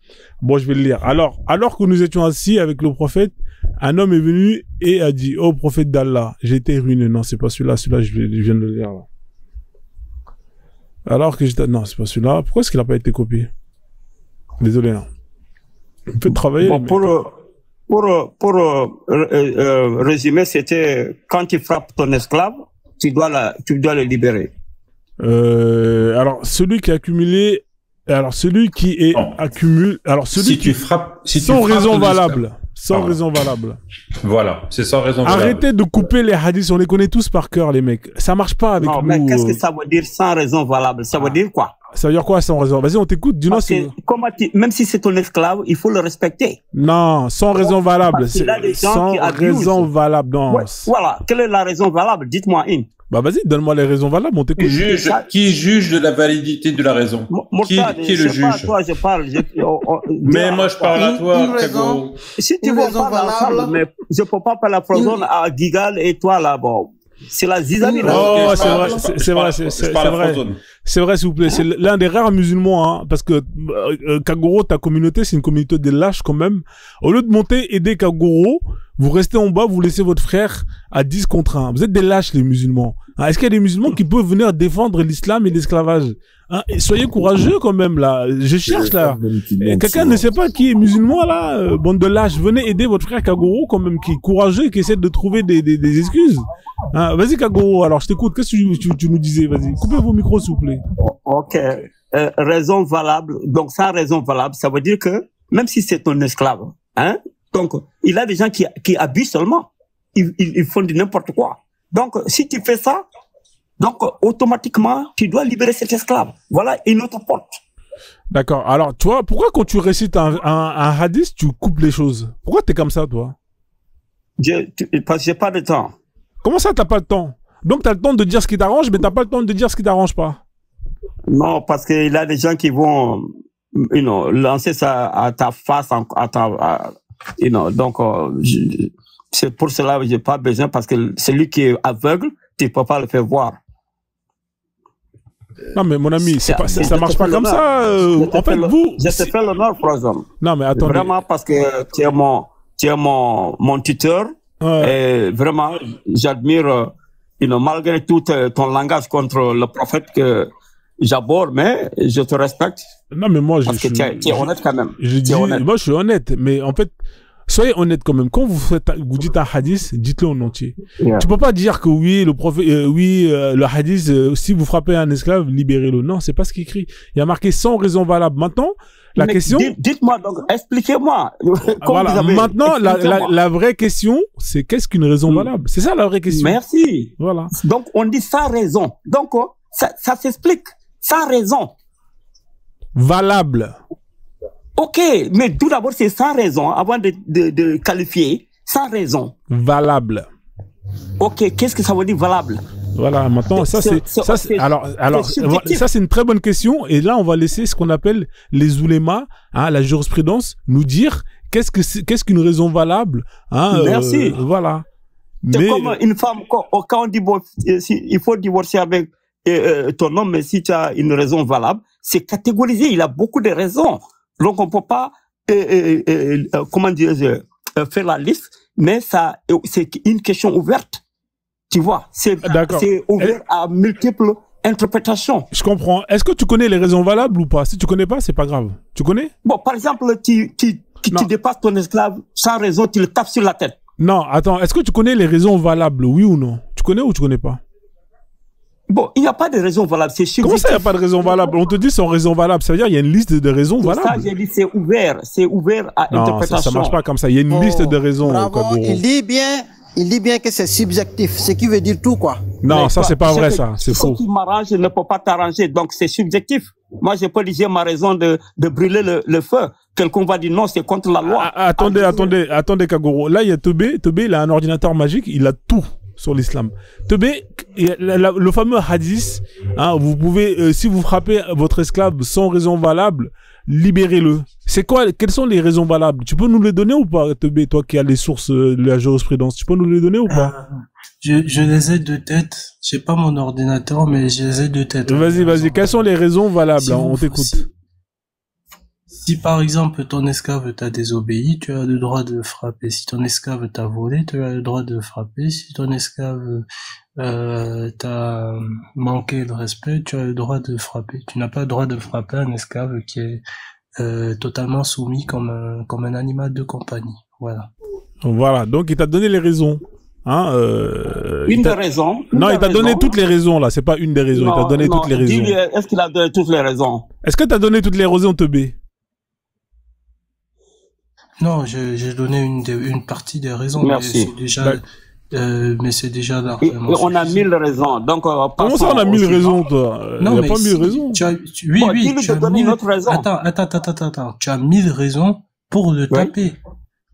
Bon, je vais le lire. Alors que nous étions assis avec le prophète, un homme est venu et a dit: oh, prophète d'Allah, j'ai été ruiné. Non, c'est pas celui-là, je viens de le lire, là. Alors que j'étais, non, c'est pas celui-là. Pourquoi est-ce qu'il a pas été copié? Désolé, hein. On peut travailler. Bon, pour résumer, c'était quand tu frappes ton esclave, tu dois le libérer. Alors, celui qui a accumulé... Alors, celui qui est accumule... Alors, celui si qui... tu frappes... Si sans tu frappes raison valable. Sans raison valable. Voilà, c'est sans raison valable. Arrêtez de couper les hadiths, on les connaît tous par cœur, les mecs. Ça marche pas avec nous. Non, mais qu'est-ce que ça veut dire sans raison valable? Ça veut dire quoi? Ça veut dire quoi sans raison? Vas-y, on t'écoute, dis-nous. Même si c'est ton esclave, il faut le respecter. Non, sans raison valable. Sans raison valable, non. Ouais, voilà, quelle est la raison valable? Dites-moi une. Bah vas-y, donne-moi les raisons valables, on t'écoute. Qui juge de la validité de la raison? Qui est le juge? Toi, je parle. Mais moi, je parle à toi, Kagoro. Si tu veux parler ensemble, mais je peux pas parler à Frozone, à Gigal et toi là-bas. C'est la zizanie là. Oh, c'est vrai. C'est vrai, s'il vous plaît. C'est l'un des rares musulmans, hein, parce que Kagoro, ta communauté, c'est une communauté de lâches quand même. Au lieu de monter, aider Kagoro, vous restez en bas, vous laissez votre frère à 10 contre 1. Vous êtes des lâches, les musulmans. Hein, est-ce qu'il y a des musulmans qui peuvent venir défendre l'islam et l'esclavage? Hein, et soyez courageux quand même, là. Je cherche, là. Quelqu'un ne sait pas qui est musulman, là. Bande de lâches. Venez aider votre frère Kagoro, quand même, qui est courageux et qui essaie de trouver des excuses. Hein, vas-y, Kagoro. Alors, je t'écoute. Qu'est-ce que tu nous disais? Vas-y. Coupez vos micros, s'il vous plaît. Ok. Raison valable. Donc, sans raison valable, ça veut dire que, même si c'est ton esclave, hein, donc, il y a des gens qui abusent seulement. Ils font du n'importe quoi. Donc, si tu fais ça, donc, automatiquement, tu dois libérer cet esclave. Voilà une autre porte. D'accord. Alors, toi, pourquoi quand tu récites un hadith, tu coupes les choses? Pourquoi t'es comme ça, toi? Parce que j'ai pas de temps. Comment ça, t'as pas le temps? Donc, t'as le temps de dire ce qui t'arrange, mais t'as pas le temps de dire ce qui t'arrange pas. Non, parce qu'il y a des gens qui vont, lancer ça à ta face, donc, c'est pour cela que j'ai pas besoin, parce que celui qui est aveugle, tu peux pas le faire voir. Non, mais mon ami, ça marche pas comme ça. En fait, vous... Je te fais l'honneur, Frozone. Non, mais attendez. Vraiment, parce que tu es mon tuteur. Ouais. Et vraiment, j'admire, malgré tout ton langage contre le prophète que j'aborde, mais je te respecte. Non, mais moi, parce que tu es honnête quand même. Moi, je suis honnête, mais en fait, soyez honnête quand même. Quand vous dites un hadith, dites-le en entier. Yeah. Tu peux pas dire que oui, le prophète, le hadith, si vous frappez un esclave, libérez-le. Non, c'est pas ce qui est écrit. Il y a marqué sans raison valable. Maintenant, la question. Dites-moi donc, expliquez-moi. Voilà. Maintenant, la vraie question, c'est qu'est-ce qu'une raison valable? C'est ça la vraie question. Merci. Voilà. Donc, on dit sans raison. Donc, ça s'explique. Sans raison. Valable. Ok, mais tout d'abord, c'est sans raison, avant de qualifier, sans raison. Valable. Ok, qu'est-ce que ça veut dire valable? Voilà, maintenant, ça c'est une très bonne question. Et là, on va laisser ce qu'on appelle les oulémas, hein, la jurisprudence, nous dire qu'est-ce qu'une raison valable. Hein, merci. Voilà. C'est comme une femme, quand on dit, bon, il faut divorcer avec ton homme, mais si tu as une raison valable, c'est catégorisé, il a beaucoup de raisons. Donc, on peut pas, faire la liste, mais ça, c'est une question ouverte. Tu vois, c'est ouvert à multiples interprétations. Je comprends. Est-ce que tu connais les raisons valables ou pas? Si tu connais pas, c'est pas grave. Tu connais? Bon, par exemple, tu dépasses ton esclave sans raison, tu le tapes sur la tête. Non, attends. Est-ce que tu connais les raisons valables, oui ou non? Tu connais ou tu connais pas? Bon, il n'y a pas de raison valable, c'est subjectif. Comment ça, il n'y a pas de raison valable? On te dit sans raison valable, ça veut dire qu'il y a une liste de raisons valables. Ça, j'ai dit, c'est ouvert à interprétation. Ça marche pas comme ça, il y a une liste de raisons. Bravo, il dit bien que c'est subjectif, ce qui veut dire tout, quoi. Non, ça, c'est pas vrai, ça, c'est faux. Ce qui m'arrange ne peut pas t'arranger, donc c'est subjectif. Moi, je peux dire ma raison de brûler le feu. Quelqu'un va dire non, c'est contre la loi. Attendez, Kagoro. Là, il y a Tobé, il a un ordinateur magique, il a tout sur l'islam. Tobé, le fameux hadith, hein, vous pouvez, si vous frappez votre esclave sans raison valable, libérez-le. C'est quoi, quelles sont les raisons valables? Tu peux nous les donner ou pas, Tobé, toi qui as les sources de la jurisprudence? Tu peux nous les donner ou pas? Je les ai de tête. J'ai pas mon ordinateur, mais je les ai de tête. Vas-y. Quelles sont les raisons valables? On t'écoute. Si par exemple ton esclave t'a désobéi, tu as le droit de frapper. Si ton esclave t'a volé, tu as le droit de frapper. Si ton esclave t'a manqué de respect, tu as le droit de frapper. Tu n'as pas le droit de frapper un esclave qui est totalement soumis comme un animal de compagnie. Voilà. Donc il t'a donné les raisons. Hein, une des raisons. Non, il t'a donné toutes les raisons, là. C'est pas une des raisons. Il t'a donné toutes les raisons. Est-ce qu'il a donné toutes les raisons? Est-ce que t'as donné toutes les raisons, Teubé? Non, j'ai donné une partie des raisons. Merci. Mais c'est déjà là. On a 1000 raisons. Donc, comment ça, on a 1000 raisons, toi? Non, il n'y a pas 1000 raisons. Oui, tu as 1000 raisons. Attends. Tu as 1000 raisons pour le taper.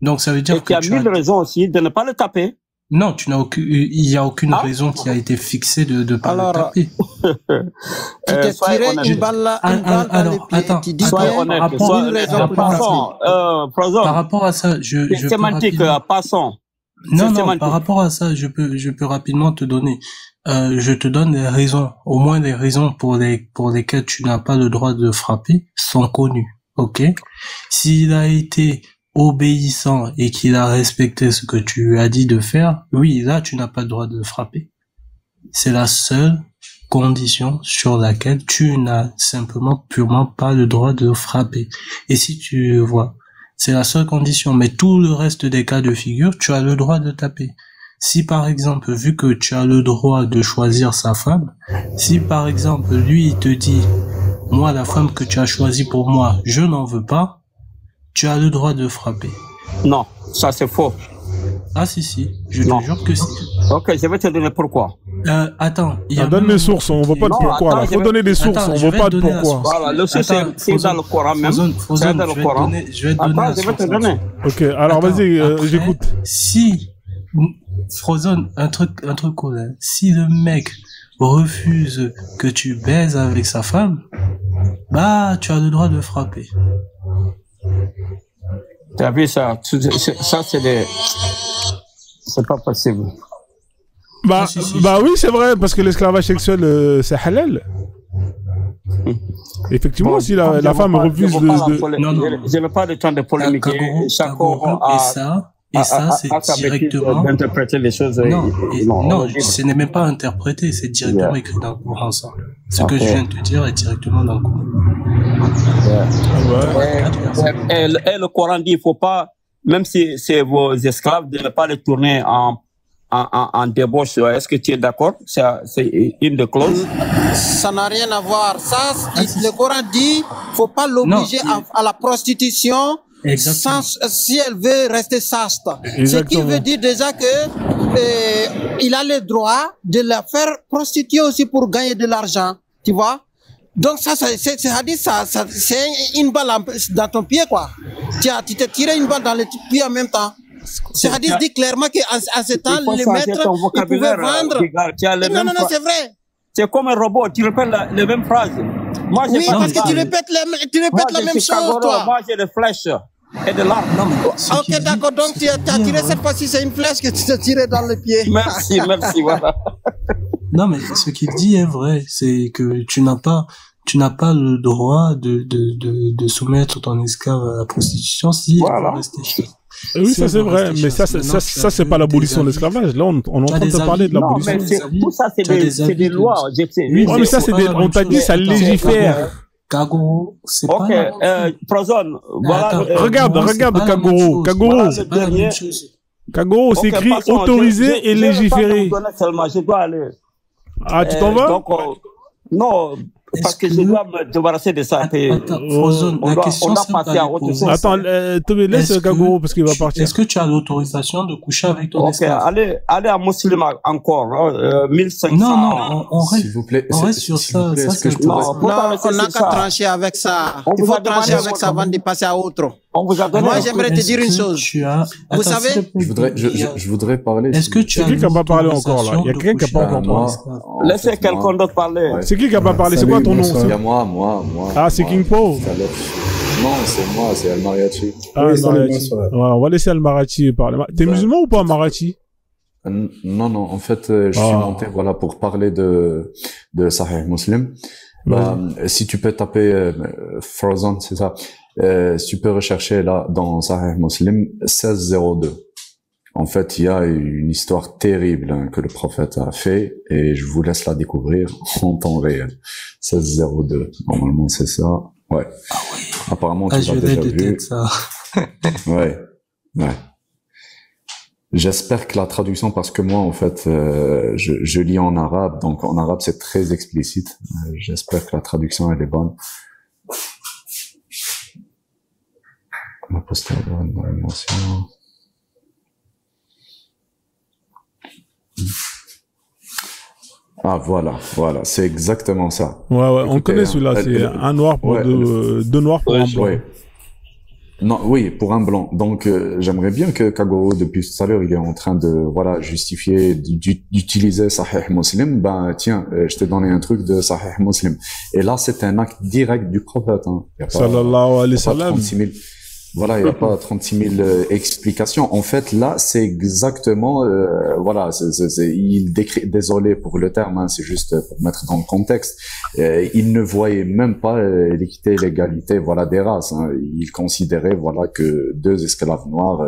Donc, ça veut dire que tu as 1000 raisons aussi de ne pas le taper. Non, il n'y a aucune raison qui a été fixée de ne pas le taper. Tu t'es tiré une balle dans les pieds. Attends, tu dis par rapport à ça, je sémantique, passons. Non, par rapport à ça, je peux rapidement te donner. Je te donne les raisons. Au moins, les raisons pour lesquelles tu n'as pas le droit de frapper sont connues. Ok? S'il a été obéissant et qu'il a respecté ce que tu lui as dit de faire, oui, là, tu n'as pas le droit de frapper. C'est la seule condition sur laquelle tu n'as simplement purement pas le droit de frapper. Et si tu vois, c'est la seule condition, mais tout le reste des cas de figure, tu as le droit de taper. Si par exemple, vu que tu as le droit de choisir sa femme, si par exemple, lui, il te dit, moi, la femme que tu as choisie pour moi, je n'en veux pas, tu as le droit de frapper. Non, ça c'est faux. Ah si, je te jure que si. Ok, je vais te donner pourquoi. Attends. Donne les sources, on ne veut pas de pourquoi. Il faut donner des sources, on ne veut pas de pourquoi. Voilà, le source c'est dans le Coran même. C'est dans le Coran. Je vais te donner. Ok, alors vas-y, j'écoute. Si, Frozone, un truc cool, hein. Si le mec refuse que tu baises avec sa femme, bah, tu as le droit de frapper. T'as vu ça? Ça, c'est pas possible. Bah oui, c'est vrai, parce que l'esclavage sexuel, c'est halal. Effectivement, si la femme refuse Je n'ai pas le temps de polémiquer. Et ça, c'est directement d'interpréter les choses. Non, ce n'est même pas interprété, c'est directement écrit dans le Coran, ça. Ce que je viens de te dire est directement dans le Coran. Et le Coran dit, il faut pas, même si c'est vos esclaves, de ne pas les tourner en débauche. Est-ce que tu es d'accord? C'est une des clauses. Ça n'a rien à voir. Ça, le Coran dit, faut pas l'obliger à la prostitution. Si elle veut rester chaste. Ce qui veut dire déjà que il a le droit de la faire prostituer aussi pour gagner de l'argent, tu vois. Donc ça c'est une balle dans ton pied, quoi. Tu t'es tiré une balle dans le pied en même temps. Ce hadith dit clairement qu'à ce temps les maîtres ils pouvaient vendre. Non, c'est vrai. C'est comme un robot, tu répètes les mêmes phrases. Moi, oui, parce que tu répètes la même chose, toi. Moi, j'ai des flèches et de l'arme. Ok, d'accord, donc tu as tiré cette fois-ci, c'est une flèche que tu t'es tiré dans le pied. Merci, voilà. Non, mais ce qu'il dit est vrai, c'est que tu n'as pas le droit de soumettre ton esclave à la prostitution si il faut rester chez. Oui, ça c'est vrai, mais ça c'est pas l'abolition de l'esclavage. Là, on est en train de parler de l'abolition. Non, mais tout ça, c'est des lois. Oui, mais ça, on t'a dit, ça légifère. Kagoro, c'est pas. Ok, Prozone, voilà. Regarde Kagoro. Kagoro, c'est écrit autorisé et légiféré. Je dois aller. Ah, tu t'en vas? Donc, non. Parce que je dois me débarrasser de ça. La question, c'est attends, laisse Kagoro parce qu'il va partir. Est-ce que tu as l'autorisation de coucher avec ton esclave? Allez à Muslim encore, 1500. Non, on reste, s'il vous plaît, on reste sur ça. On n'a qu'à trancher avec ça. Il faut trancher avec ça avant de passer à autre. Moi, j'aimerais te dire une chose. Vous savez? Je voudrais parler. Est-ce que tu as qui n'a pas parlé encore là? Il y a quelqu'un qui n'a pas encore parlé. Laissez quelqu'un d'autre parler. C'est qui n'a pas parlé? C'est quoi ton nom? Il y a moi. Ah, c'est King Po? Non, c'est moi, c'est Al Mariachi. Ah, Al Mariachi. Voilà, on va laisser Al Mariachi parler. T'es musulman ou pas, Mariachi? Non, en fait, je suis monté, voilà, pour parler de Sahih Muslim. Si tu peux taper Frozen, c'est ça. Si tu peux rechercher là dans Sahih Muslim 1602. En fait, il y a une histoire terrible que le prophète a fait et je vous laisse la découvrir en temps réel. 1602. Normalement, c'est ça. Ouais. Ah oui. Apparemment, tu l'as déjà vu. Ça. Ouais. J'espère que la traduction, parce que moi, en fait, je lis en arabe, donc en arabe, c'est très explicite. J'espère que la traduction, elle est bonne. La postérité dans l'émotion. Ah, voilà, c'est exactement ça. Ouais, on connaît celui-là, c'est un noir pour deux noirs pour un blanc. Ouais. Non, oui, pour un blanc. Donc, j'aimerais bien que Kagoro, depuis tout à l'heure, il est en train de, justifier, d'utiliser Sahih Muslim. Ben, tiens, je t'ai donné un truc de Sahih Muslim. Et là, c'est un acte direct du prophète, hein. Sallallahu alayhi wa sallam. Voilà, il n'y a pas 36 000 explications. En fait, là, c'est exactement, il décrit, désolé pour le terme, hein, c'est juste pour mettre dans le contexte. Il ne voyait même pas l'équité et l'égalité, des races, hein. Il considérait, que 2 esclaves noirs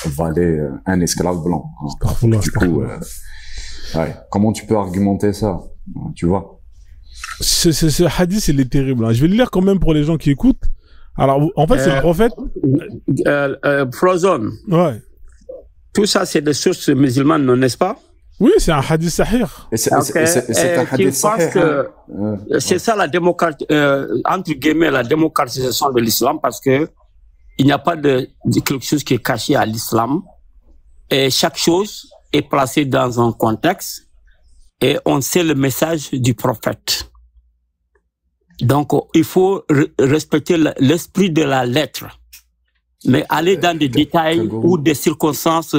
valaient un esclave blanc, hein. Du coup, comment tu peux argumenter ça, tu vois? Ce hadith, il est terrible, hein. Je vais le lire quand même pour les gens qui écoutent. Alors, en fait, c'est le prophète. Frozone. Ouais. Tout ça, c'est des sources musulmanes, n'est-ce pas? Oui, c'est un hadith sahih. C'est un hadith sahih. C'est ça la démocratie, entre guillemets, la démocratisation de l'islam, parce que il n'y a pas de quelque chose qui est caché à l'islam. Et chaque chose est placée dans un contexte et on sait le message du prophète. Donc, il faut respecter l'esprit de la lettre, mais aller dans des détails où des circonstances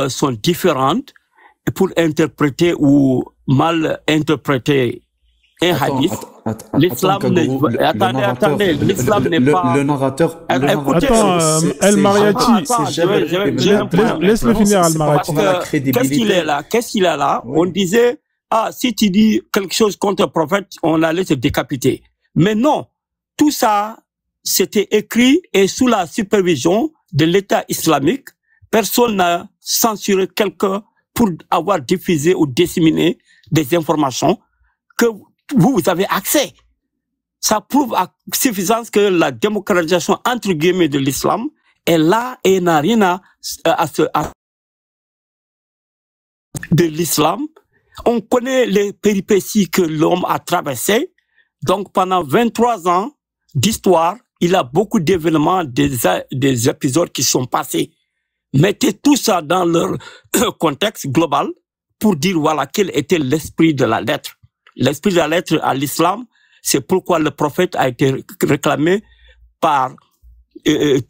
sont différentes pour interpréter ou mal interpréter un hadith. L'islam attendez, l'islam n'est pas... Le narrateur... Attends, El Mariachi, laisse-le finir, El Mariachi. Qu'est-ce qu'il a là? On disait, si tu dis quelque chose contre le prophète, on allait te décapiter. Mais non, tout ça, c'était écrit et sous la supervision de l'État islamique, personne n'a censuré quelqu'un pour avoir diffusé ou disséminé des informations que vous avez accès. Ça prouve à suffisance que la démocratisation entre guillemets de l'islam est là et n'a rien de l'islam. On connaît les péripéties que l'homme a traversées. Donc, pendant 23 ans d'histoire, il y a beaucoup d'événements, des épisodes qui sont passés. Mettez tout ça dans leur contexte global pour dire, quel était l'esprit de la lettre. L'esprit de la lettre à l'islam, c'est pourquoi le prophète a été réclamé par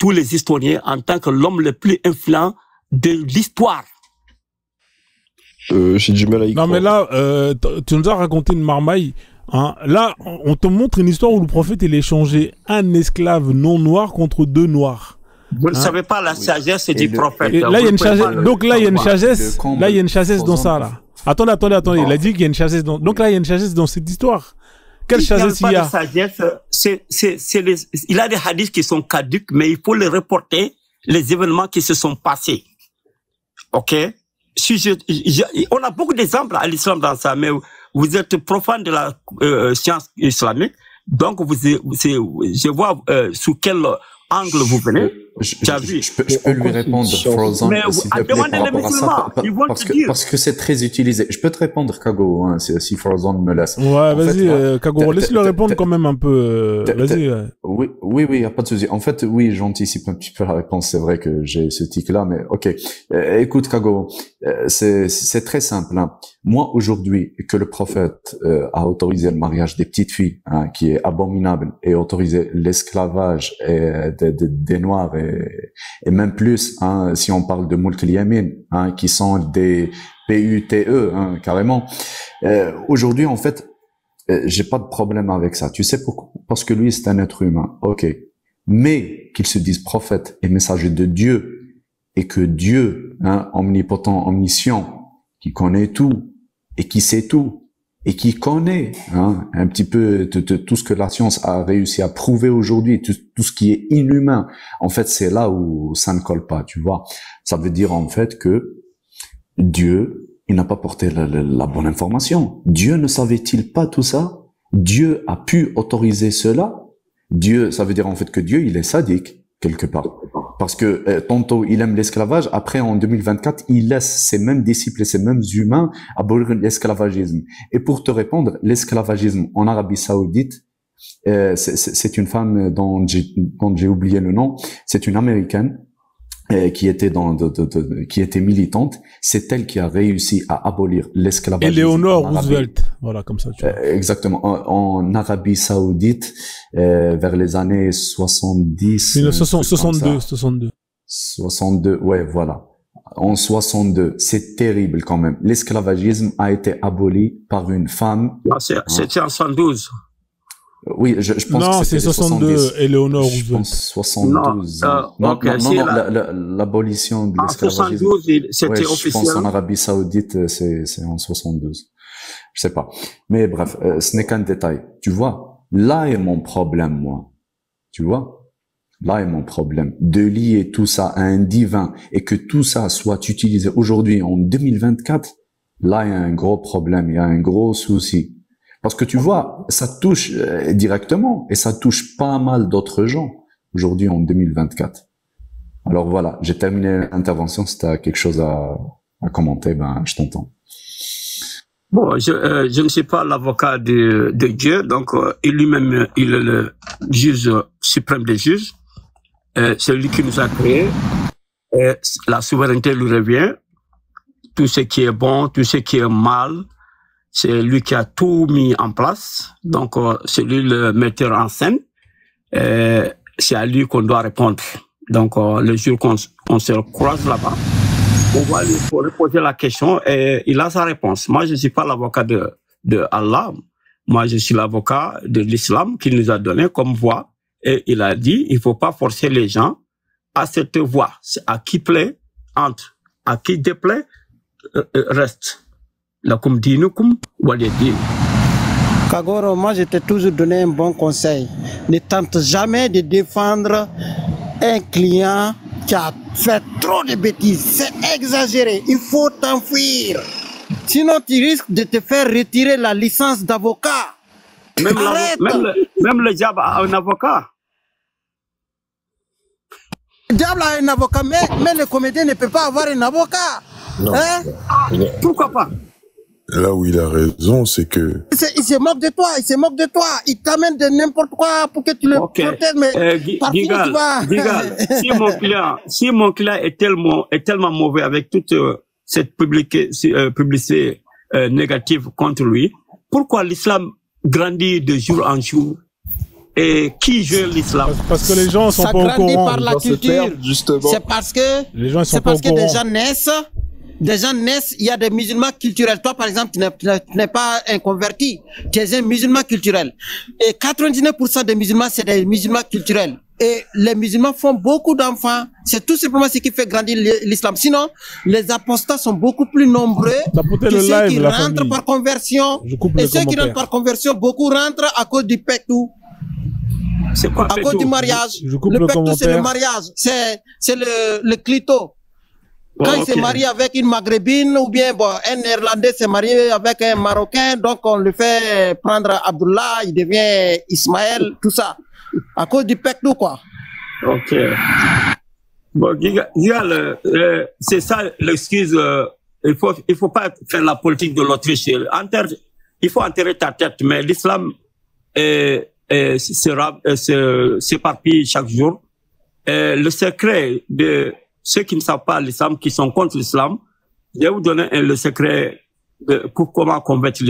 tous les historiens en tant que l'homme le plus influent de l'histoire. J'ai du mal à y croire. Non, mais là, tu nous as raconté une marmaille. Hein, là, on te montre une histoire où le prophète il échangeait un esclave non noir contre 2 noirs. Vous ne savez pas la sagesse du prophète. Là, il y a une sagesse. Donc là, il y a une sagesse. Là, il y a une sagesse dans ça, là. Attendez. Il a dit qu'il y a une sagesse dans. Donc là, il y a une sagesse dans cette histoire. Quelle sagesse il y a? Il y a des hadiths qui sont caducs, mais il faut les reporter, les événements qui se sont passés. Ok? On a beaucoup d'exemples à l'islam dans ça, mais vous êtes profane de la science islamique, donc je vois sous quel angle vous venez. Je peux lui répondre, Frozone, mais s'il te plaît, par rapport à ça, parce que c'est très utilisé. Je peux te répondre, Kago, hein, si Frozone me laisse. Ouais, vas-y, Kago, laisse-le répondre quand même un peu. Vas-y. Oui, y a pas de souci. En fait, oui, j'anticipe un petit peu la réponse. C'est vrai que j'ai ce tic-là, mais ok. Écoute, Kago, c'est très simple. Hein. Moi, aujourd'hui, que le prophète a autorisé le mariage des petites filles, hein, qui est abominable, et autorisé l'esclavage des Noirs et même plus, hein, si on parle de Mulk al-Yamin, hein, qui sont des PUTE, hein, carrément. Aujourd'hui, en fait, j'ai pas de problème avec ça. Tu sais pourquoi? Parce que lui, c'est un être humain. Ok. Mais qu'il se dise prophète et messager de Dieu, et que Dieu, hein, omnipotent, omniscient, qui connaît tout, et qui sait tout, et qui connaît, hein, un petit peu tout ce que la science a réussi à prouver aujourd'hui, tout ce qui est inhumain. En fait, c'est là où ça ne colle pas, tu vois. Ça veut dire, en fait, que Dieu, il n'a pas porté la bonne information. Dieu ne savait-il pas tout ça? Dieu a pu autoriser cela? Dieu, ça veut dire, en fait, que Dieu, il est sadique, quelque part. Parce que tantôt il aime l'esclavage, après en 2024 il laisse ses mêmes disciples et ses mêmes humains abolir l'esclavagisme. Et pour te répondre, l'esclavagisme en Arabie Saoudite, c'est une femme dont j'ai oublié le nom, c'est une américaine qui était qui était militante. C'est elle qui a réussi à abolir l'esclavagisme. Eleanor Roosevelt, voilà, comme ça. Tu vois. Exactement, en Arabie Saoudite, vers les années 70. 62, ouais, voilà. En 62, c'est terrible quand même. L'esclavagisme a été aboli par une femme. C'était en 112. Oui, je pense non, que c'est 62, Eleanor Roosevelt. Je pense 72. Non, l'abolition de l'esclavagisme. En 72, c'était officiel. Je pense en Arabie Saoudite, c'est en 72. Je sais pas. Mais bref, ce n'est qu'un détail. Tu vois, là est mon problème, moi. Tu vois? Là est mon problème. De lier tout ça à un divin et que tout ça soit utilisé aujourd'hui en 2024, là il y a un gros problème, il y a un gros souci. Parce que tu vois, ça touche directement et ça touche pas mal d'autres gens aujourd'hui en 2024. Alors voilà, j'ai terminé l'intervention. Si tu as quelque chose à commenter, ben je t'entends. Bon, je ne suis pas l'avocat de Dieu, donc il lui-même, il est le juge suprême des juges. C'est lui qui nous a créés. La souveraineté lui revient. Tout ce qui est bon, tout ce qui est mal, c'est lui qui a tout mis en place. Donc, c'est lui le metteur en scène. C'est à lui qu'on doit répondre. Donc, le jour qu'on se croise là-bas, on va lui poser la question et il a sa réponse. Moi, je ne suis pas l'avocat de Allah. Moi, je suis l'avocat de l'islam qu'il nous a donné comme voie. Et il a dit, il ne faut pas forcer les gens à cette voie. À qui plaît, entre. À qui déplaît, reste. Kagoro, moi je t'ai toujours donné un bon conseil. Ne tente jamais de défendre un client qui a fait trop de bêtises. C'est exagéré. Il faut t'enfuir. Sinon tu risques de te faire retirer la licence d'avocat. Même le diable a un avocat. Le diable a un avocat, mais le comédien ne peut pas avoir un avocat. Non. Hein? Pourquoi pas? Là où il a raison, c'est que... Il se moque de toi, il t'amène de n'importe quoi pour que tu le protèges, mais Gigal, si mon client est tellement mauvais avec toute cette publicité négative contre lui, pourquoi l'islam grandit de jour en jour? Et qui joue l'islam? Parce que les gens sont pas au courant. Ça grandit par la culture. C'est parce que les gens sont pas au courant. Des gens naissent, il y a des musulmans culturels. Toi, par exemple, tu n'es pas un converti, tu es un musulman culturel. Et 99% des musulmans, c'est des musulmans culturels. Et les musulmans font beaucoup d'enfants. C'est tout simplement ce qui fait grandir l'islam. Sinon, les apostats sont beaucoup plus nombreux que ceux qui rentrent par conversion. Et ceux qui rentrent par conversion, beaucoup rentrent à cause du pectou. C'est quoi à cause du mariage? Le pectou, c'est le mariage. C'est le clito. Quand il s'est marié avec une maghrébine ou bien un néerlandais s'est marié avec un marocain, donc on le fait prendre Abdullah, il devient Ismaël, tout ça. À cause du pectou, quoi. Ok. Bon, c'est ça l'excuse. Il faut pas faire la politique de l'Autriche. Il faut enterrer ta tête, mais l'islam s'éparpille chaque jour. Le secret de ceux qui ne savent pas l'islam, qui sont contre l'islam, je vais vous donner le secret pour comment combattre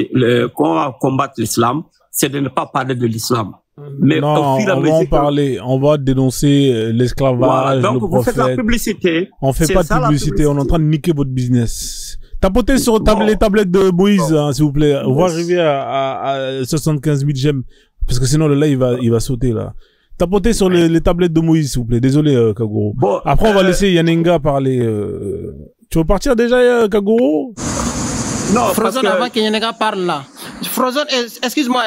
l'islam, c'est de ne pas parler de l'islam. Mais non, on va en parler, on va dénoncer l'esclavage, voilà, donc le prophète. Vous faites la publicité. On fait pas de publicité, on est en train de niquer votre business. Tapotez sur les tablettes de Moïse, hein, s'il vous plaît. On va arriver à 75 000 j'aime, parce que sinon le live il va sauter là. Tapotez sur les tablettes de Moïse, s'il vous plaît. Désolé, Kagoro. Bon, après, on va laisser Yanenga parler. Tu veux partir déjà, Kagoro? Non, Frozone, avant que Yanenga parle là. Frozone, excuse-moi,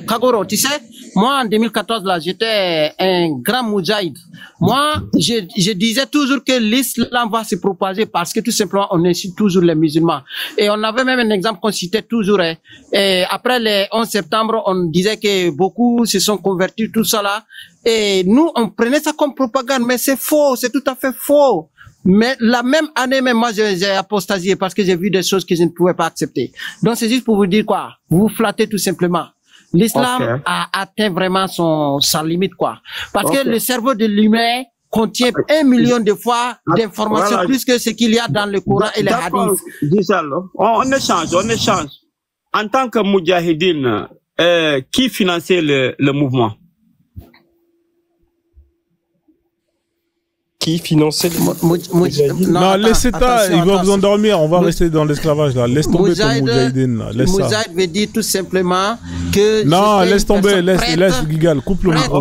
Kagoro, tu sais, Moi, en 2014, là, j'étais un grand moudjahid. Moi, je disais toujours que l'islam va se propager parce que tout simplement, on incite toujours les musulmans. Et on avait même un exemple qu'on citait toujours. Hein. Et après le 11 septembre, on disait que beaucoup se sont convertis, tout ça là. Et nous, on prenait ça comme propagande, mais c'est faux, c'est tout à fait faux. Mais la même année, même moi, j'ai apostasié parce que j'ai vu des choses que je ne pouvais pas accepter. Donc, c'est juste pour vous dire quoi. Vous vous flattez tout simplement. L'islam a atteint vraiment sa limite, quoi. Parce que le cerveau de l'humain contient 1 million de fois d'informations plus que ce qu'il y a dans le Coran et les hadiths. On échange. En tant que moudjahidine, qui finançait le mouvement? Qui finançait Non, laissez ça, il va vous endormir, on va rester dans l'esclavage là. Laisse tomber ton moudjahidine là, laisse ça. Moudjahid veut dire tout simplement que... Non, laisse tomber, laisse Gigal, coupe le micro.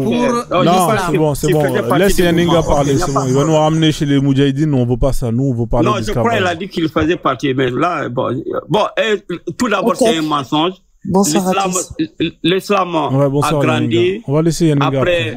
Non, c'est bon, laisse Yaninga parler, c'est bon. Il va nous ramener chez les moudjahidines, on veut pas ça, nous on veut parler d'esclavage. Non, je crois qu'il a dit qu'il faisait partie, mais là, bon, tout d'abord c'est un mensonge. Bonsoir l'islam a grandi. On va laisser Yaninga. Après,